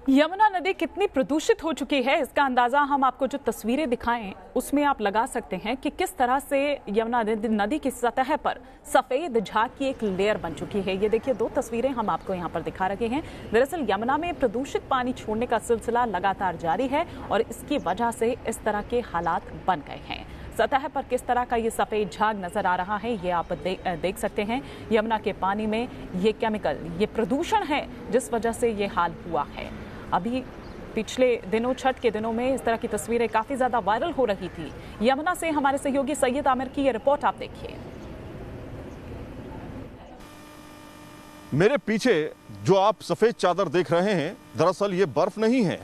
यमुना नदी कितनी प्रदूषित हो चुकी है इसका अंदाजा हम आपको जो तस्वीरें दिखाएं उसमें आप लगा सकते हैं कि किस तरह से यमुना नदी की सतह पर सफेद झाग की एक लेयर बन चुकी है। ये देखिए, दो तस्वीरें हम आपको यहां पर दिखा रहे हैं। दरअसल यमुना में प्रदूषित पानी छोड़ने का सिलसिला लगातार जारी है और इसकी वजह से इस तरह के हालात बन गए हैं। सतह पर किस तरह का ये सफेद झाग नजर आ रहा है ये आप देख सकते हैं। यमुना के पानी में ये केमिकल, ये प्रदूषण है जिस वजह से ये हाल हुआ है। अभी पिछले दिनों, छठ के दिनों में इस तरह की तस्वीरें काफी ज्यादा वायरल हो रही थी। यमुना से हमारे सहयोगी सैयद आमिर की ये रिपोर्ट आप देखिए। मेरे पीछे जो आप सफेद चादर देख रहे हैं, दरअसल ये बर्फ नहीं है,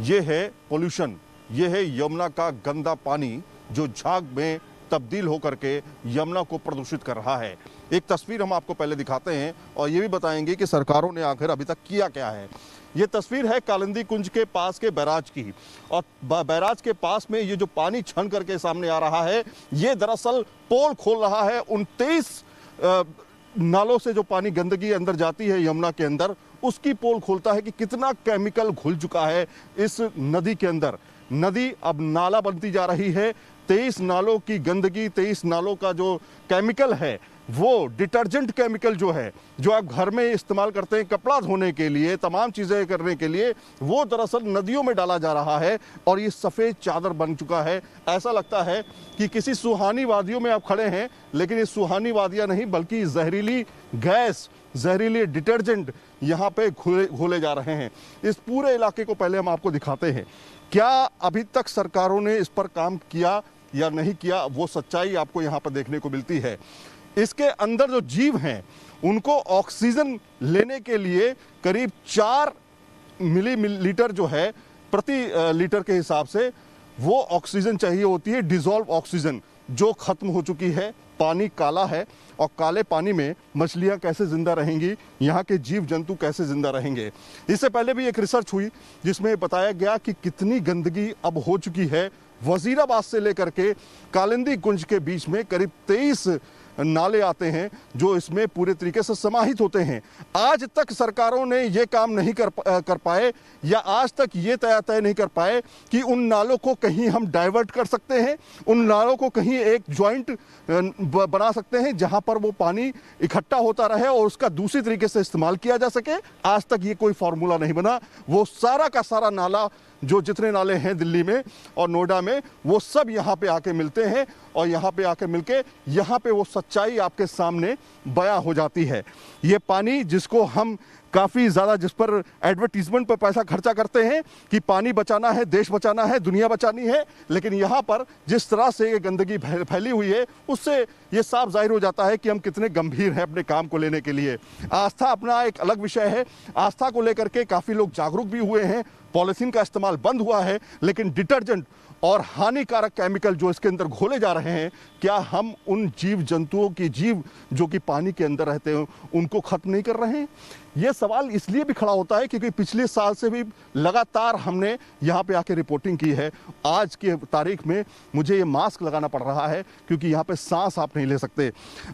ये है पोल्यूशन। ये है यमुना का गंदा पानी जो झाग में तब्दील होकर के यमुना को प्रदूषित कर रहा है। एक तस्वीर हम आपको पहले दिखाते हैं और ये भी बताएंगे कि सरकारों ने आखिर अभी तक किया क्या है। ये तस्वीर है कालिंदी कुंज के पास के बैराज की, और बैराज के पास में ये जो पानी छन करके सामने आ रहा है, ये दरअसल पोल खोल रहा है। 29 नालों से जो पानी गंदगी अंदर जाती है यमुना के अंदर, उसकी पोल खोलता है कि कितना केमिकल घुल चुका है इस नदी के अंदर। नदी अब नाला बनती जा रही है। 23 नालों की गंदगी, 23 नालों का जो केमिकल है, वो डिटर्जेंट केमिकल जो है, जो आप घर में इस्तेमाल करते हैं कपड़ा धोने के लिए, तमाम चीज़ें करने के लिए, वो दरअसल नदियों में डाला जा रहा है और ये सफ़ेद चादर बन चुका है। ऐसा लगता है कि किसी सुहानी वादियों में आप खड़े हैं, लेकिन ये सुहानी वादियाँ नहीं बल्कि जहरीली गैस, जहरीले डिटर्जेंट यहाँ पे घोले जा रहे हैं। इस पूरे इलाके को पहले हम आपको दिखाते हैं। क्या अभी तक सरकारों ने इस पर काम किया या नहीं किया, वो सच्चाई आपको यहाँ पर देखने को मिलती है। इसके अंदर जो जीव हैं उनको ऑक्सीजन लेने के लिए करीब 4 मिलीलीटर जो है प्रति लीटर के हिसाब से वो ऑक्सीजन चाहिए होती है, डिजॉल्व ऑक्सीजन, जो खत्म हो चुकी है। पानी काला है और काले पानी में मछलियां कैसे जिंदा रहेंगी, यहाँ के जीव जंतु कैसे जिंदा रहेंगे। इससे पहले भी एक रिसर्च हुई जिसमें बताया गया कि कितनी गंदगी अब हो चुकी है। वजीराबाद से लेकर के कालिंदी कुंज के बीच में करीब 23 नाले आते हैं जो इसमें पूरे तरीके से समाहित होते हैं। आज तक सरकारों ने ये काम नहीं कर पाए, या आज तक ये तय नहीं कर पाए कि उन नालों को कहीं हम डाइवर्ट कर सकते हैं, उन नालों को कहीं एक जॉइंट बना सकते हैं जहां पर वो पानी इकट्ठा होता रहे और उसका दूसरी तरीके से इस्तेमाल किया जा सके। आज तक ये कोई फार्मूला नहीं बना। वो सारा का सारा नाला, जो जितने नाले हैं दिल्ली में और नोएडा में, वो सब यहाँ पे आके मिलते हैं और यहाँ पे आके मिलके यहाँ पे वो सच्चाई आपके सामने बयां हो जाती है। ये पानी जिसको हम काफ़ी ज़्यादा, जिस पर एडवर्टीजमेंट पर पैसा खर्चा करते हैं कि पानी बचाना है, देश बचाना है, दुनिया बचानी है, लेकिन यहाँ पर जिस तरह से ये गंदगी फैली हुई है, उससे ये साफ जाहिर हो जाता है कि हम कितने गंभीर हैं अपने काम को लेने के लिए। आस्था अपना एक अलग विषय है। आस्था को लेकर के काफ़ी लोग जागरूक भी हुए हैं। पॉलीथीन का इस्तेमाल बंद हुआ है, लेकिन डिटर्जेंट और हानिकारक केमिकल जो इसके अंदर घोले जा रहे हैं, क्या हम उन जीव जंतुओं की, जीव जो कि पानी के अंदर रहते हैं, उनको खत्म नहीं कर रहे हैं? ये सवाल इसलिए भी खड़ा होता है क्योंकि पिछले साल से भी लगातार हमने यहाँ पे आके रिपोर्टिंग की है। आज की तारीख में मुझे ये मास्क लगाना पड़ रहा है क्योंकि यहाँ पे सांस आप नहीं ले सकते।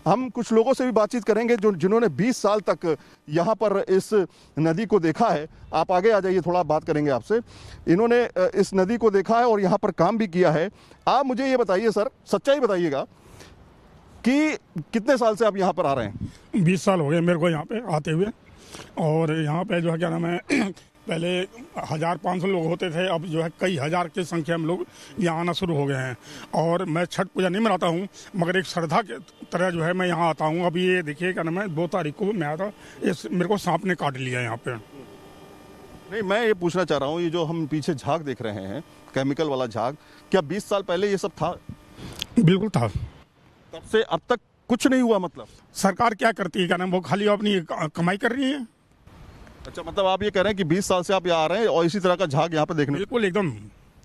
हम कुछ लोगों से भी बातचीत करेंगे जिन्होंने 20 साल तक यहाँ पर इस नदी को देखा है। आप आगे आ जाइए, थोड़ा बात करेंगे आपसे। इन्होंने इस नदी को देखा है और यहाँ पर काम भी किया है। आप मुझे ये बताइए सर, सच्चाई बताइएगा कि कितने साल से आप यहाँ पर आ रहे हैं? 20 साल हो गए मेरे को यहाँ पे आते हुए। और यहाँ पे जो है क्या नाम है, पहले 1500 लोग होते थे, अब जो है कई हजार की संख्या में लोग यहाँ आना शुरू हो गए हैं। और मैं छठ पूजा नहीं मनाता हूँ, मगर एक श्रद्धा के तरह जो है मैं यहाँ आता हूँ। अभी ये देखिए क्या नाम है, 2 तारीख को मैं आया था, मेरे को सांप ने काट लिया यहाँ पे। नहीं, मैं ये पूछना चाह रहा हूँ, ये जो हम पीछे झाग देख रहे हैं, केमिकल वाला झाग, क्या 20 साल पहले ये सब था? बिल्कुल था। तब से अब तक कुछ नहीं हुआ? मतलब सरकार क्या करती है, क्या नाम, वो खाली अपनी कमाई कर रही है। अच्छा, मतलब आप ये कह रहे हैं कि 20 साल से आप यहाँ आ रहे हैं और इसी तरह का झाग यहाँ पे देखने? बिल्कुल, एकदम।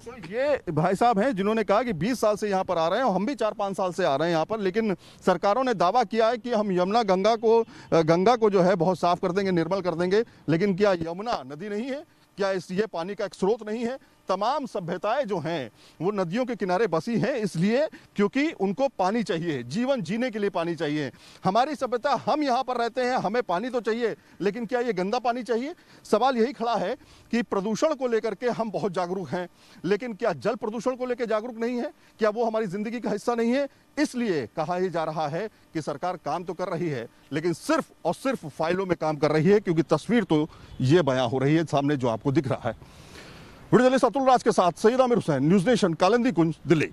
तो ये भाई साहब हैं जिन्होंने कहा कि 20 साल से यहाँ पर आ रहे हैं और हम भी 4-5 साल से आ रहे हैं यहाँ पर, लेकिन सरकारों ने दावा किया है कि हम यमुना गंगा को जो है बहुत साफ कर देंगे, निर्मल कर देंगे। लेकिन क्या यमुना नदी नहीं है? क्या ये पानी का एक स्रोत नहीं है? तमाम सभ्यताएं जो हैं वो नदियों के किनारे बसी हैं, इसलिए क्योंकि उनको पानी चाहिए, जीवन जीने के लिए पानी चाहिए। हमारी सभ्यता, हम यहाँ पर रहते हैं, हमें पानी तो चाहिए, लेकिन क्या ये गंदा पानी चाहिए? सवाल यही खड़ा है कि प्रदूषण को लेकर के हम बहुत जागरूक हैं, लेकिन क्या जल प्रदूषण को लेकर जागरूक नहीं है? क्या वो हमारी जिंदगी का हिस्सा नहीं है? इसलिए कहा ही जा रहा है कि सरकार काम तो कर रही है, लेकिन सिर्फ और सिर्फ फाइलों में काम कर रही है, क्योंकि तस्वीर तो ये बयां हो रही है सामने जो आपको दिख रहा है। वीडियो जर्नलिस्ट अतुल राज के साथ सईद आमिर हुसैन, न्यूज़ नेशन, कालिंदी कुंज, दिल्ली।